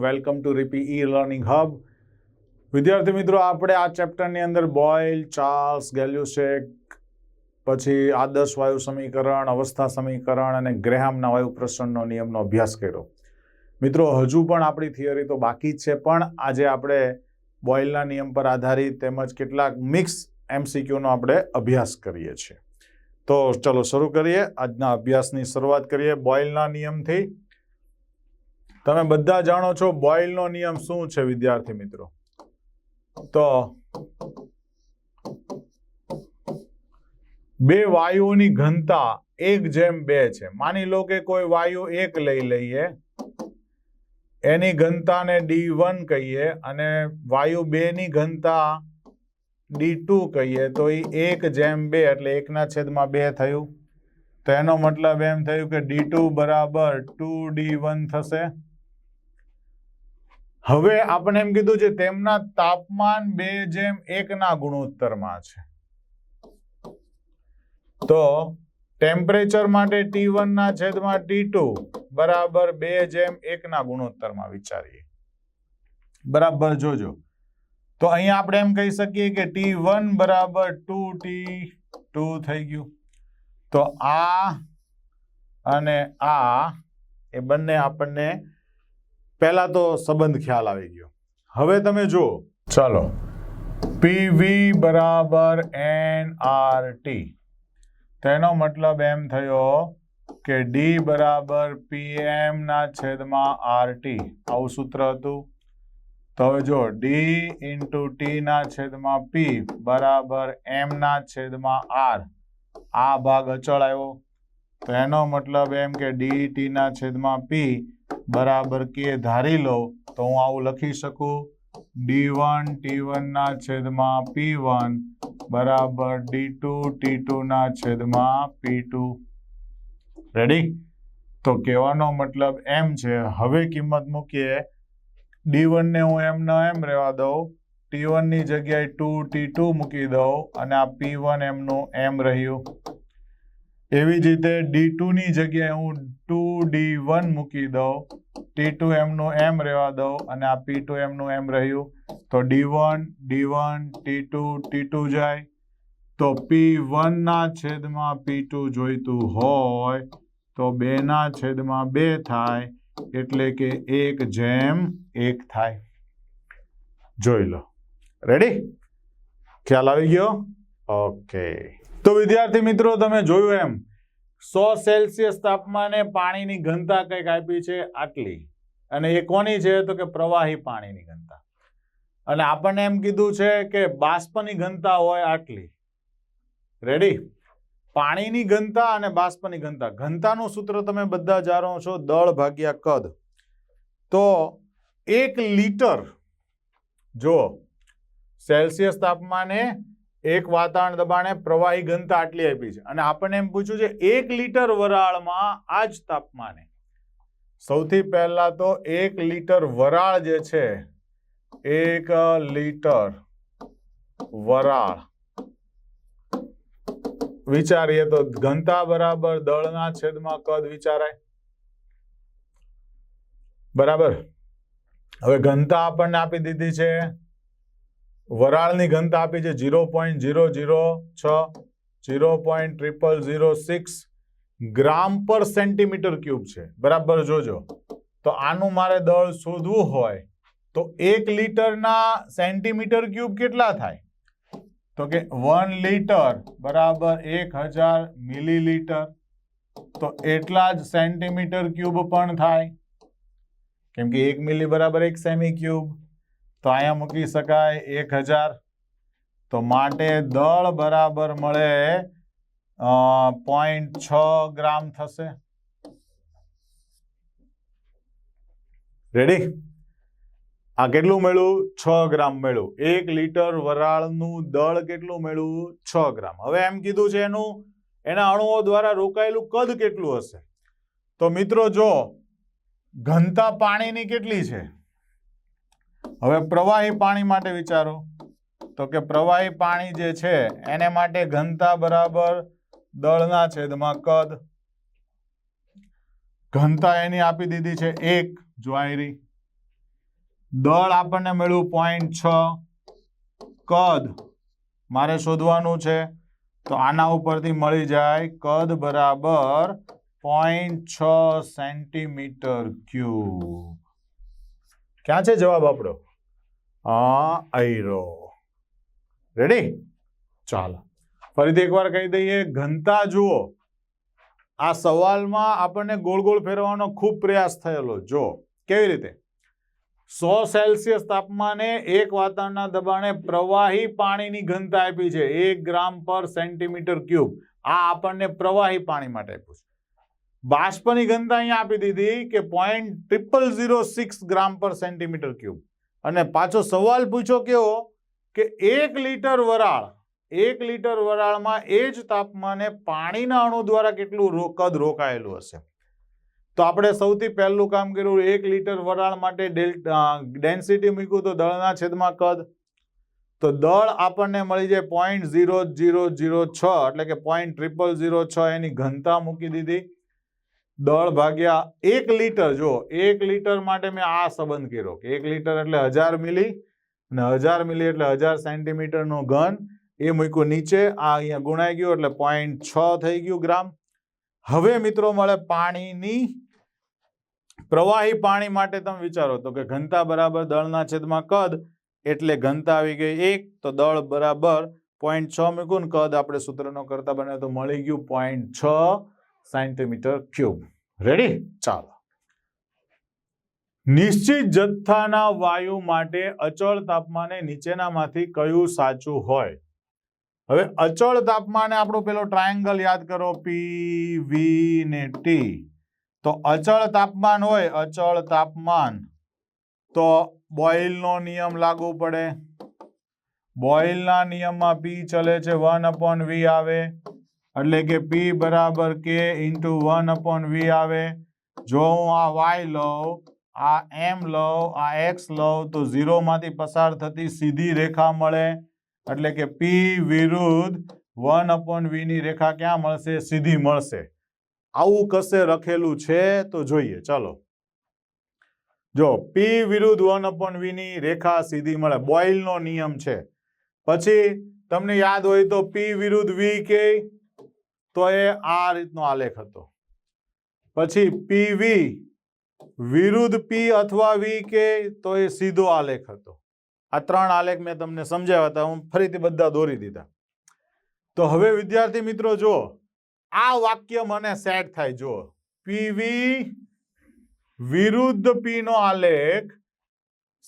Welcome to રીપી e learning hub. વિદ્યાર્થી મિત્રો, આપણે આ ચેપ્ટરની અંદર બોઇલ, ચાર્લ્સ, ગેલ્યુસેક, પછી આદર્શ વાયુ સમીકરણ, અવસ્થા સમીકરણ અને ગ્રેહામના વાયુ પ્રસરણનો નિયમનો અભ્યાસ કર્યો. મિત્રો, હજુ પણ આપણી થિયરી તો બાકી જ છે, પણ આજે આપણે બોઇલના નિયમ પર આધારિત તેમજ કેટલાક મિક્સ એમસીક્યુનો આપણે અભ્યાસ કરીએ છીએ. તો ચલો શરૂ કરીએ. આજના અભ્યાસની શરૂઆત કરીએ બોઇલના નિયમથી. તમે બધા જાણો છો બોઇલનો નિયમ શું છે વિદ્યાર્થી મિત્રો? તો બે વાયુઓની ઘનતા 1:2 છે. માની લો કે કોઈ વાયુ 1 લઈ લઈએ, એની ઘનતાને D1 કહીએ અને વાયુ 2 ની ઘનતા D2 કહીએ, તો એ 1:2 એટલે 1/2 થયું. તો એનો મતલબ એમ થયું કે D2 બરાબર 2D1 થશે. હવે આપણે એમ કીધું છે તેમના તાપમાન 2:1 ના ગુણોત્તરમાં છે. તો ટેમ્પરેચર માટે T1 ના છેદમાં T2 બરાબર 2:1 ના ગુણોત્તરમાં વિચારીએ. બરાબર જોજો. તો અહીંયા આપણે એમ કહી શકીએ કે T1 બરાબર 2T2 થઈ ગયું. તો આ અને આ એ બંને આપણને પહેલા તો સંબંધ ખ્યાલ આવી ગયો. હવે તમે જુઓ, ચાલો PV બરાબર nRT. તેનો મતલબ એમ થયો કે D બરાબર PM ના છેદમાં RT. આવું સૂત્ર હતું. તો હવે જો D ઇન્ટુ T ના છેદમાં P બરાબર M ના છેદમાં R. આ ભાગ અચળ આવ્યો. તો એનો મતલબ એમ કે DT ના છેદમાં P બરાબર કે ધારી લો તો હું આવું લખી શકું, D1 T1 ના છેદમાં P1 બરાબર D2 T2 ના છેદમાં P2. રેડી? તો કહેવાનો મતલબ એમ છે, હવે કિંમત મૂકીએ. D1 ને હું એમનો એમ રહેવા દઉં, T1 ની જગ્યાએ 2T2 મૂકી દઉં અને આ P1 એમનું એમ રહ્યું. એવી જ રીતે D2 ની જગ્યાએ હું 2D1 મૂકી દઉં, T2 એમનું એમ રહેવા દઉં અને આ P2 એમનું એમ રહ્યું. તો D1 D1 T2 T2 જાય. તો P1 ના છેદમાં P2 જોઈતું હોય તો 2 ના છેદમાં 2 થાય, એટલે કે 1:1 થાય. જોઈ લો. રેડી? ખ્યાલ આવી ગયો? ઓકે. તો વિદ્યાર્થી મિત્રો, તમે જોયું એમ 100 સેલ્સિયસ તાપમાને પાણીની ઘનતા કંઈક આપી છે આટલી, અને એ કોની છે? તો કે પ્રવાહી પાણીની ઘનતા. અને આપણને એમ કીધું છે કે બાષ્પની ઘનતા હોય આટલી. રેડી? પાણીની ઘનતા અને બાષ્પની ઘનતા. ઘનતાનું સૂત્ર તમે બધા જાણો છો, દળ ભાગ્યા કદ. તો 1 લીટર, જો સેલ્સિયસ તાપમાને એક વાતાવરણ દબાણે પ્રવાહી ઘનતા આટલી આપી છે, અને આપણને એમ પૂછ્યું છે 1 લીટર વરાળમાં આ જ તાપમાને. સૌથી પહેલા તો 1 લીટર વરાળ જે છે, 1 લીટર વરાળ વિચારીએ તો ઘનતા બરાબર દળના છેદમાં કદ વિચારાય. બરાબર? હવે ઘનતા આપણને આપી દીધી છે, વરાળની ઘનતા આપી છે 0.006 0.0006 ગ્રામ પર સેન્ટીમીટર ક્યુબ છે. બરાબર જોજો. તો આનું મારે દળ શોધવું હોય તો 1 લીટરના સેન્ટીમીટર ક્યુબ કેટલા થાય? તો કે 1 લીટર બરાબર 1000 મિલીલીટર. તો એટલા જ સેન્ટીમીટર ક્યુબ પણ થાય, કેમ કે 1 મિલી બરાબર 1 સેમી ક્યુબ. તો અહીંયા મૂકી શકાય 1000. તો માટે દળ બરાબર મળે 0.6 ગ્રામ થશે. રેડી? આ કેટલું મળ્યું? 6 ગ્રામ મળ્યું. 1 લીટર વરાળનું દળ કેટલું મળ્યું? 6 ગ્રામ. હવે એમ કીધું છે એના અણુઓ દ્વારા રોકાયેલું કદ કેટલું હશે? તો મિત્રો જો ઘનતા પાણીની કેટલી છે? હવે પ્રવાહી પાણી માટે વિચારો. તો કે પ્રવાહી પાણી જે છે એને માટે ઘનતા બરાબર દળના છેદમાં કદ. ઘનતા એની આપી દીધી છે 1. જો આયરી દળ આપણને મળ્યું 0.6, કદ મારે શોધવાનું છે તો આના ઉપરથી મળી જાય કદ બરાબર 0.6 સેન્ટીમીટર ક્યુબ. ક્યાં છે જવાબ આપણો? આયરો. રેડી? ચાલો ફરીથી એકવાર કહી દઈએ, ઘનતા જુઓ. આ સવાલમાં આપણને ગોળ ગોળ ફેરવવાનો ખૂબ પ્રયાસ થયેલો. જો કેવી રીતે, 100 સેલ્સિયસ તાપમાને 1 વાતાવરણના દબાણે પ્રવાહી પાણીની ઘનતા આપી છે 1 ગ્રામ પર સેન્ટીમીટર ક્યુબ. આ આપણને પ્રવાહી પાણી માટે આપ્યું છે. બાષ્પની ઘનતા અહીંયા આપી દીધી કે 0.0006 ગ્રામ પર સેન્ટીમીટર ક્યુબ. અને પાછો સવાલ પૂછો કેવો કે 1 લીટર વરાળમાં એ જ તાપમાને પાણીના અણુ દ્વારા કેટલું કદ રોકાયેલું હશે. તો આપણે સૌથી પહેલું કામ કર્યું, 1 લીટર વરાળ માટે ડેન્સિટી મૂક્યું તો દળના છેદમાં કદ. તો દળ આપણને મળી જાય 0.0006 એટલે કે 0.0006 એની ઘનતા મૂકી દીધી. દળ ભાગ્યા 1 લીટર. જો 1 લીટર માટે મેં આ સંબંધ કર્યો કે 1 લીટર એટલે 1000 મિલી અને 1000 મિલી એટલે 1000 સેન્ટીમીટર નો ઘન. એ મૂક્યું નીચે, આ અહીંયા ગુણાઈ ગયું એટલે 0.6 થઈ ગયું ગ્રામ. હવે મિત્રો મળે પાણીની, પ્રવાહી પાણી માટે તમે વિચારો તો કે ઘનતા બરાબર દળના છેદમાં કદ એટલે ઘનતા આવી ગઈ 1, તો દળ બરાબર 0.6 મૂક્યું, કદ આપણે સૂત્રનો કરતા બને તો મળી ગયું 0.6 સેન્ટીમીટર ક્યુબ. રેડી? ચાલો. નિશ્ચિત જથ્થાના વાયુ માટે અચળ તાપમાને નીચેનામાંથી કયું સાચું હોય? હવે અચળ તાપમાને આપણો પેલો ટ્રાયેંગલ યાદ કરો, પી વી ને ટી. તો અચળ તાપમાન હોય, અચળ તાપમાન, તો બોયલનો નિયમ લાગુ પડે. બોયલના નિયમમાં પી ચલે છે 1/v આવે એટલે કે પી બરાબર કે ઇન્ટુ 1/v આવે. જો હું આ વાય લઉં, આ એમ લઉં, આ એક્સ લઉં તો 0 માંથી પસાર થતી સીધી રેખા મળે એટલે કે પી વિરુદ્ધ 1/v ની રેખા ક્યાં મળશે? સીધી મળશે. આવું કશે લખેલું છે તો જોઈએ. ચાલો જો પી વિરુદ્ધ 1/v ની રેખા સીધી મળે, બોયલનો નિયમ છે. પછી તમને યાદ હોય તો પી વિરુદ્ધ વી કે તો એ આ રીતનો આલેખ હતો. પછી પીવી વિરુદ્ધ પી અથવા વી કે તો એ સીધો આલેખ હતો. આ 3 આલેખ મેં તમને સમજાવ્યા હતા, હું ફરીથી બધા દોરી દીધા. તો હવે વિદ્યાર્થી મિત્રો જો આ વાક્ય મને સેટ થાય. જો પીવી વિરુદ્ધ પી નો આલેખ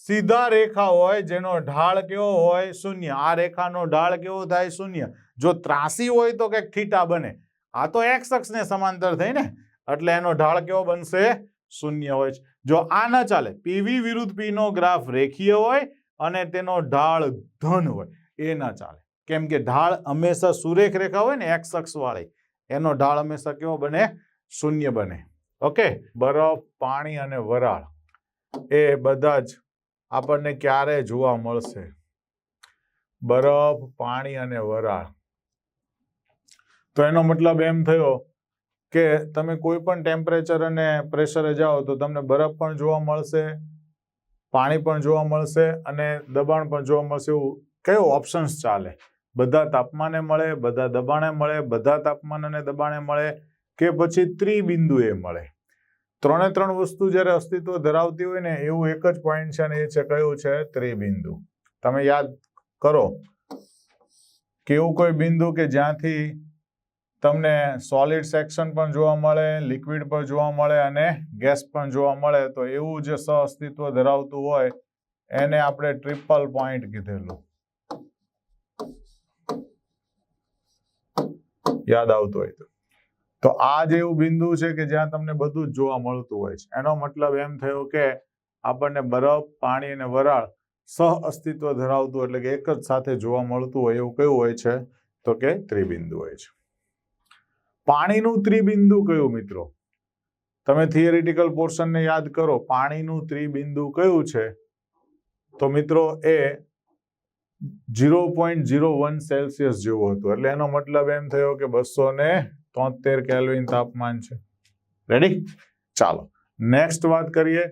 સીધા રેખા હોય જેનો ઢાળ કેવો હોય? 0. આ રેખાનો ઢાળ કેવો થાય? 0. જો ત્રાસી હોય તો કંઈક થીટા બને. આ તો એક્સ અક્ષને સમાંતર થઈ ને, એટલે એનો ઢાળ કેવો બનશે? 0 હોય છે. જો આ ન ચાલે, પીવી વિરુદ્ધ પી નો ગ્રાફ રેખીય હોય અને તેનો ઢાળ ધન હોય, એ ના ચાલે. કેમ કે ઢાળ હંમેશા સુરેખ રેખા હોય ને, એક્સ અક્ષ વાળી, એનો ઢાળ હંમેશા કેવો બને? 0 બને. ઓકે. બરફ, પાણી અને વરાળ એ બધા જ આપણને ક્યારે જોવા મળશે? બરફ, પાણી અને વરાળ. તો એનો મતલબ એમ થયો કે તમે કોઈ પણ ટેમ્પરેચર અને પ્રેશરે જાઓ તો તમને બરફ પણ જોવા મળશે, પાણી પણ જોવા મળશે અને દબાણ પણ જોવા મળશે. એવું કયો ઓપ્શન્સ ચાલે? બધા તાપમાને મળે, બધા દબાણે મળે, બધા તાપમાન અને દબાણે મળે કે પછી ત્રિબિંદુએ મળે? 3 વસ્તુ જ્યારે અસ્તિત્વ ધરાવતી હોય ને એવું એક જ પોઈન્ટ છે અને એ છે કયું છે? ત્રિબિંદુ. તમે યાદ કરો કે એવું કોઈ બિંદુ કે જ્યાંથી તમને સોલિડ સેક્શન પણ જોવા મળે, લિક્વિડ પણ જોવા મળે અને ગેસ પણ જોવા મળે, તો એવું જે સહઅસ્તિત્વ ધરાવતું હોય એને આપણે ટ્રિપલ પોઈન્ટ કીધેલું. યાદ આવતું હોય તો આ જ એવું બિંદુ છે કે જ્યાં તમને બધું જ જોવા મળતું હોય છે. એનો મતલબ એમ થયો કે આપણને બરફ, પાણી અને વરાળ સહઅસ્તિત્વ ધરાવતું એટલે કે એક જ સાથે જોવા મળતું હોય એવું કયું હોય છે? તો કે ત્રિબિંદુ હોય છે. પાણીનું ત્રિબિંદુ કયું મિત્રો? તમે થિયરિટિકલ પોર્શનને યાદ કરો. પાણીનું ત્રિબિંદુ કયું છે? તો મિત્રો એ 0.01 સેલ્સિયસ જેવું હતું. એટલે એનો મતલબ એમ થયો કે 273 કેલ્વિન તાપમાન છે. રેડી? ચાલો નેક્સ્ટ વાત કરીએ.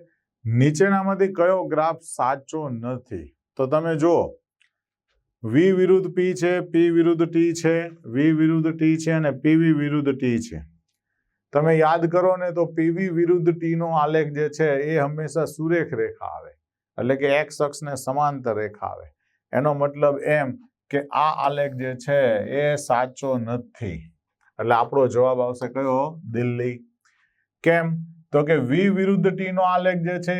નીચેનામાંથી કયો ગ્રાફ સાચો નથી? તો તમે જુઓ, V વિરુદ્ધ P છે, P વિરુદ્ધ T છે, V વિરુદ્ધ T છે અને PV વિરુદ્ધ T છે. તમે યાદ કરો ને તો PV વિરુદ્ધ T નો આલેખ જે છે એ હંમેશા સુરેખ રેખા આવે, એટલે કે x અક્ષને સમાંતર રેખા આવે. એનો મતલબ એમ કે આ આલેખ જે છે એ સાચો નથી. એટલે આપણો જવાબ આવશે કયો? દિલ્હી. કેમ? તો કે V વિરુદ્ધ T નો આલેખ જે છે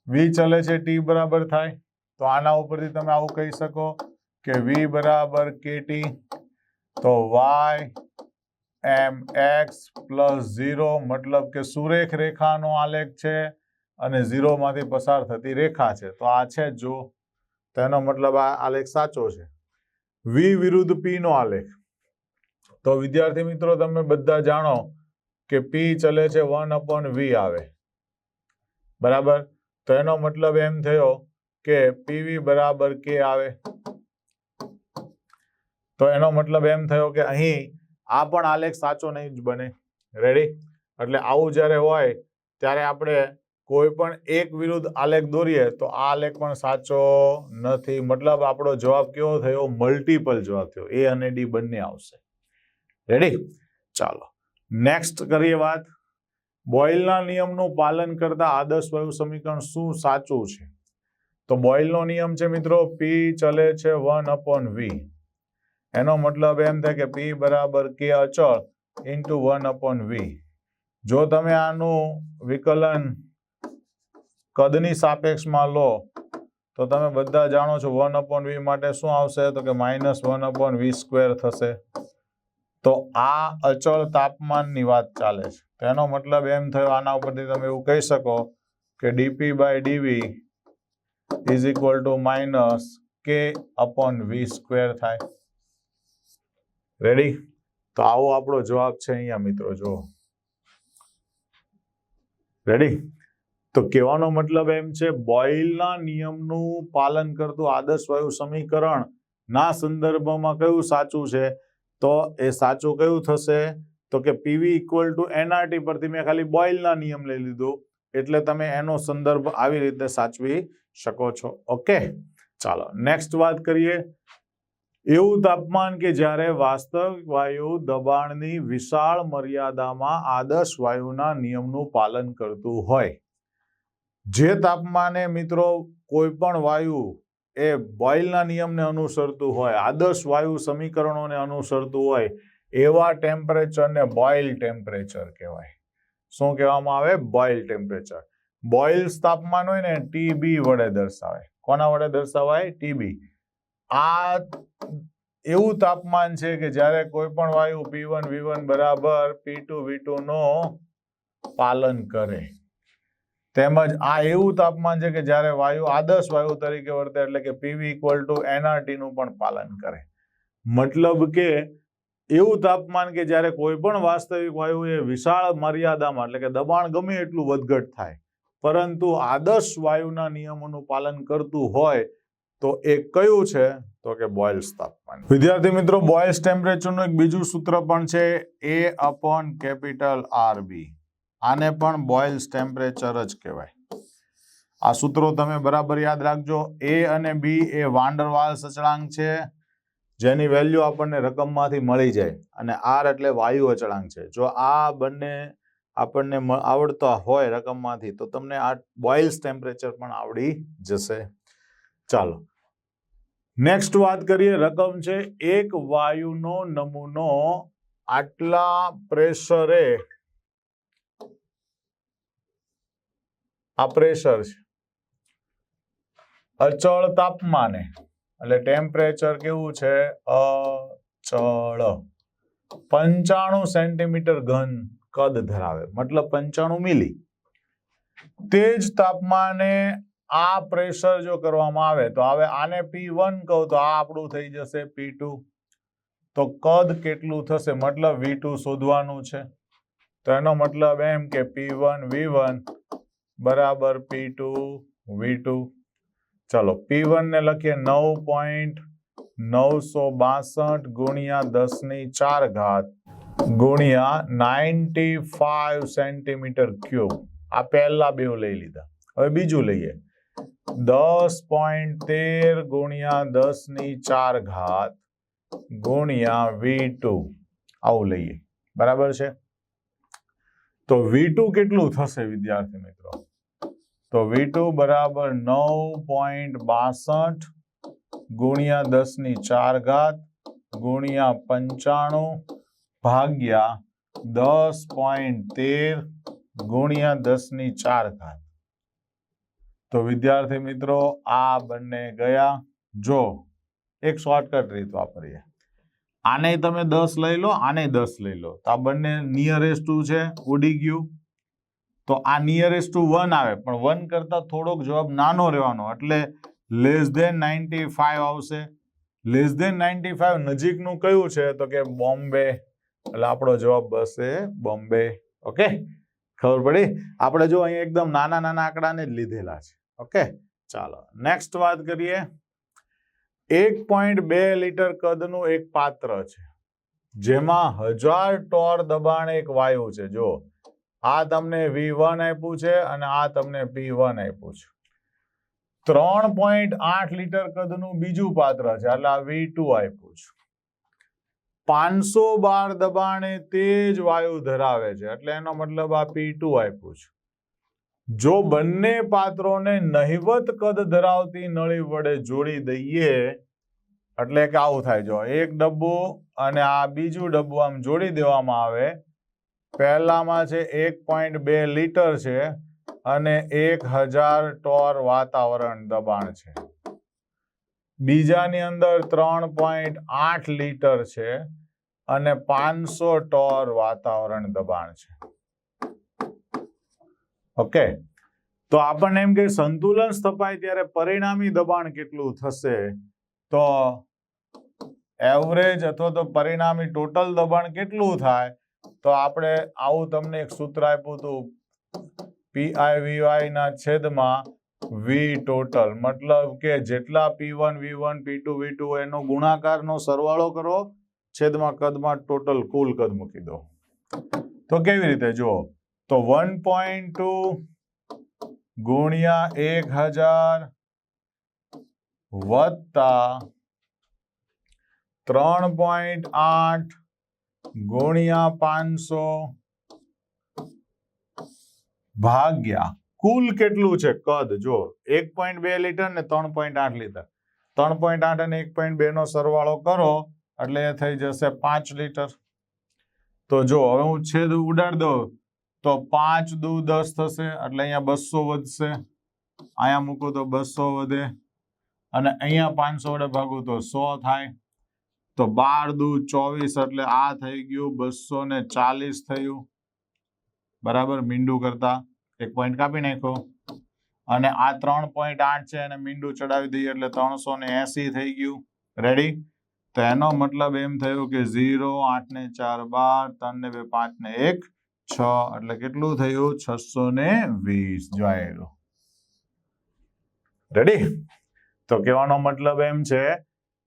V ચલે છે T બરાબર થાય, તો આના ઉપરથી તમે આવું કહી શકો કે V બરાબર KT, તો y mx પ્લસ 0, મતલબ કે સુરેખ રેખાનો આલેખ છે અને 0 માંથી પસાર થતી રેખા છે, તો આ છે જો, તેનો મતલબ આ આલેખ સાચો છે. V વિરુદ્ધ P નો આલેખ, તો વિદ્યાર્થી મિત્રો તમે બધા જાણો કે P ચલે છે 1/V આવે, બરાબર. તો એનો મતલબ એમ થયો કે PV બરાબર K આવે. તો એનો મતલબ એમ થયો કે અહીં આ પણ આલેખ સાચો નહીં જ બને. રેડી? એટલે આવું જ્યારે હોય ત્યારે આપણે કોઈ પણ એક વિરુદ્ધ આલેખ દોરીએ તો આ આલેખ પણ સાચો નથી. મતલબ આપણો જવાબ કેવો થયો? મલ્ટિપલ જવાબ થયો. A અને D બંને આવશે. રેડી? ચાલો નેક્સ્ટ કરીએ વાત. બોયલના નિયમનું પાલન કરતા આદર્શ વાયુ સમીકરણ શું સાચું છે? તો બોયલનો નિયમ છે મિત્રો, P ચલે છે 1/V. એનો મતલબ એમ થાય કે P બરાબર K અચળ ઇન્ટુ 1/V. જો તમે આનું વિકલન કદની સાપેક્ષમાં લો તો તમે બધા જાણો છો 1/V માટે શું આવશે? તો કે -1/V² થશે. તો આ અચળ તાપમાનની વાત ચાલે છે. તેનો મતલબ એમ થયો, આના ઉપરથી તમે એવું કહી શકો કે dP/dV is equal to -K/V² થાય. રેડી? તો આવો આપણો જવાબ છે અહીંયા મિત્રો. જો રેડી? તો કહેવાનો મતલબ એમ છે, બોયલના નિયમનું પાલન કરતું આદર્શ વાયુ સમીકરણ ના સંદર્ભમાં કયું સાચું છે? તો એ સાચું કયું થશે? તો કે PV ઇક્વલ ટુ nRT પરથી મેં ખાલી બોયલના નિયમ લઈ લીધો, એટલે તમે એનો સંદર્ભ આવી રીતે સાચવી શકો છો. ઓકે, ચાલો નેક્સ્ટ વાત કરીએ. એવું તાપમાન કે જ્યારે વાસ્તવિક વાયુ દબાણની વિશાળ મર્યાદામાં આદર્શ વાયુના નિયમનું પાલન કરતું હોય. જે તાપમાને મિત્રો કોઈ પણ વાયુ એ બોયલના નિયમને અનુસરતું હોય, આદર્શ વાયુ સમીકરણોને અનુસરતું હોય, એવા ટેમ્પરેચરને બોઇલ ટેમ્પરેચર કહેવાય. શું કહેવામાં આવે? Boil temperature. બોઇલ્સ તાપમાન હોય ને TB વડે દર્શાવાય. કોના વડે દર્શાવાય? TB. આ એવું તાપમાન છે કે જ્યારે કોઈ પણ વાયુ P1 V1 બરાબર P2 V2 નો પાલન કરે. તેમજ આ એવું તાપમાન છે કે જ્યારે વાયુ આદર્શ વાયુ તરીકે વર્તે, એટલે કે PV ઇક્વલ ટુ nRT નું પણ પાલન કરે. મતલબ કે એવું તાપમાન કે જ્યારે કોઈ પણ વાસ્તવિક વાયુ એ વિશાળ મર્યાદામાં, એટલે કે દબાણ ગમે એટલું વધઘટ થાય, પરંતુ આદર્શ વાયુના નિયમોનું પાલન કરતું હોય, તો એ કયું છે? તો કે બોયલ્સ તાપમાન. વિદ્યાર્થી મિત્રો, બોયલ્સ ટેમ્પરેચરનું એક બીજું સૂત્ર પણ છે, A/RB. આને પણ બોયલ્સ ટેમ્પરેચર જ કહેવાય. આ સૂત્રો તમે બરાબર યાદ રાખજો. A અને B એ વાન ડર વાલ્સ અચળાંક છે, જેની વેલ્યુ આપણને રકમમાંથી મળી જાય, અને R એટલે વાયુ અચળાંક છે. જો આ બંને આપણને આવડતા હોય રકમમાંથી, તો તમને આ બોયલ્સ ટેમ્પરેચર પણ આવડી જશે. ચાલો નેક્સ્ટ વાત કરીએ. રકમ છે, એક વાયુનો નમૂનો આટલા પ્રેશરે, આ પ્રેશર છે, અચળ તાપમાને, એટલે ટેમ્પરેચર કેવું છે? અચળ. 95 સેન્ટીમીટર ઘન કદ ધરાવે, મતલબ 95 મિલી. તે જ તાપમાને આ પ્રેશર જો કરવામાં આવે, તો હવે આને P1 કહું તો આ આપણું થઈ જશે P2. તો કદ કેટલું થશે? મતલબ V2 શોધવાનું છે. તો એનો મતલબ એમ કે P1 V1 બરાબર P2 V2. ચલો P1 ને લખીએ 9.962 ગુણ્યા 10⁴ ગુણ્યા 95 સેન્ટીમીટર ક્યુબ. આ પહેલા બે લઈ લીધા. હવે બીજું લઈએ 10.13 ગુણ્યા 10⁴ ગુણ્યા V2 આવું લઈએ. બરાબર છે. તો V2 કેટલું થશે વિદ્યાર્થી મિત્રો? તો V2 બરાબર 9.62 ગુણ્યા 10⁴ ગુણ્યા 95 ભાગ્યા 10.13 ગુણ્યા 10⁴. તો વિદ્યાર્થી મિત્રો આ બંને ગયા. જો એક શોર્ટકટ રીત વાપરીએ. આને તમે 10 લઈ લો, આને 10 લઈ લો, તો આ બંને નિયરેસ્ટ ટુ છે, ઉડી ગયું. તો આ નિયરેસ્ટ ટુ 1 આવે, પણ 1 કરતા થોડોક જવાબ નાનો રહેવાનો, એટલે <95 આવશે. <95 નજીકનું કયું છે? તો કે બોમ્બે. એટલે આપણો જવાબ બસે બોમ્બે. ઓકે, ખબર પડી? આપણે જો અહીં એકદમ નાના નાના આંકડાને જ લીધેલા છે. ઓકે, ચાલો નેક્સ્ટ વાત કરીએ. 1.2 લીટર કદનું એક પાત્ર છે, જેમાં 1000 ટોર દબાણ એક વાયુ છે. જો આ તમને V1 આપ્યું છે અને આ તમને P1 આપ્યું છે. 3.8 લીટર કદનું બીજું પાત્ર છે, એટલે આ V2 આપ્યું છે. 500 બાર દબાણે તેજ વાયુ ધરાવે છે, એટલે એનો મતલબ આ P2 આપ્યું છે. જો બંને પાત્રોને નહિવત કદ ધરાવતી નળી વડે જોડી દઈએ, એટલે કે આવું થાય. જો એક ડબ્બું અને આ બીજું ડબ્બું આમ જોડી દેવામાં આવે. પહેલામાં છે 1.2 લીટર છે અને 1000 ટોર વાતાવરણ દબાણ છે. બીજાની અંદર 3.8 લીટર છે અને 500 ટોર વાતાવરણ દબાણ છે. ઓકે, તો આપણને એમ કે સંતુલન સ્થપાય ત્યારે પરિણામી દબાણ કેટલું થશે? તો એવરેજ અથવા તો પરિણામી ટોટલ દબાણ કેટલું થાય? તો આપણે આવું તમને એક સૂત્ર આપ્યું હતું, PI/VY ના છેદમાં V ટોટલ. મતલબ કે જેટલા P1 V1 P2 V2 એનો ગુણાકારનો સરવાળો કરો, છેદમાં કદમાં ટોટલ કુલ કદ મૂકી દો. તો કેવી રીતે? જુઓ, તો 1.2 ગુણ્યા 1000 વત્તા 3.8 ગુણ્યા 500 ભાગ્યા કુલ કેટલું છે કદ? જો 1.2 લીટર ને 3.8 લીટર, 3.8 અને 1.2 નો સરવાળો કરો એટલે એ થઈ જશે 5 લીટર. તો જો હવે હું છેદ ઉડાડી દઉં તો 5 દુ 10 થશે, એટલે અહીંયા 200 વધશે. અહીંયા મૂકું તો 200 વધે અને અહીંયા 500 વડે ભાગું તો 100 થાય. તો 12 દુ 24, એટલે આ થઈ ગયું 240 થયું. બરાબર, મીંડું કરતા એક પોઈન્ટ કાપી નાખો. અને આ 3.8 છે અને મીંડું ચડાવી દઈએ એટલે 380 થઈ ગયું. રેડી? તો એનો મતલબ એમ થયું કે 0 8 ને 4 12 3 ને 2 5 ને 1 6, એટલે કેટલું થયું? 620. જોયેલું. રેડી? તો કહેવાનો મતલબ એમ છે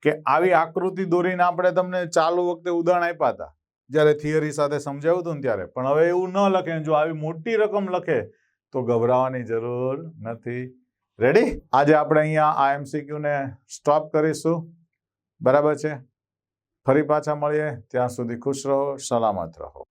કે આવી આકૃતિ દોરીને આપણે તમને ચાલુ વખતે ઉદાહરણ આપ્યા હતા, જ્યારે થિયરી સાથે સમજાવ્યું હતું ને ત્યારે. પણ હવે એવું ન લખે. જો આવી મોટી રકમ લખે તો ગભરાવાની જરૂર નથી. રેડી? આજે આપણે અહીંયા આ MCQ ને સ્ટોપ કરીશું. બરાબર છે? ફરી પાછા મળીએ. ત્યાં સુધી ખુશ રહો, સલામત રહો.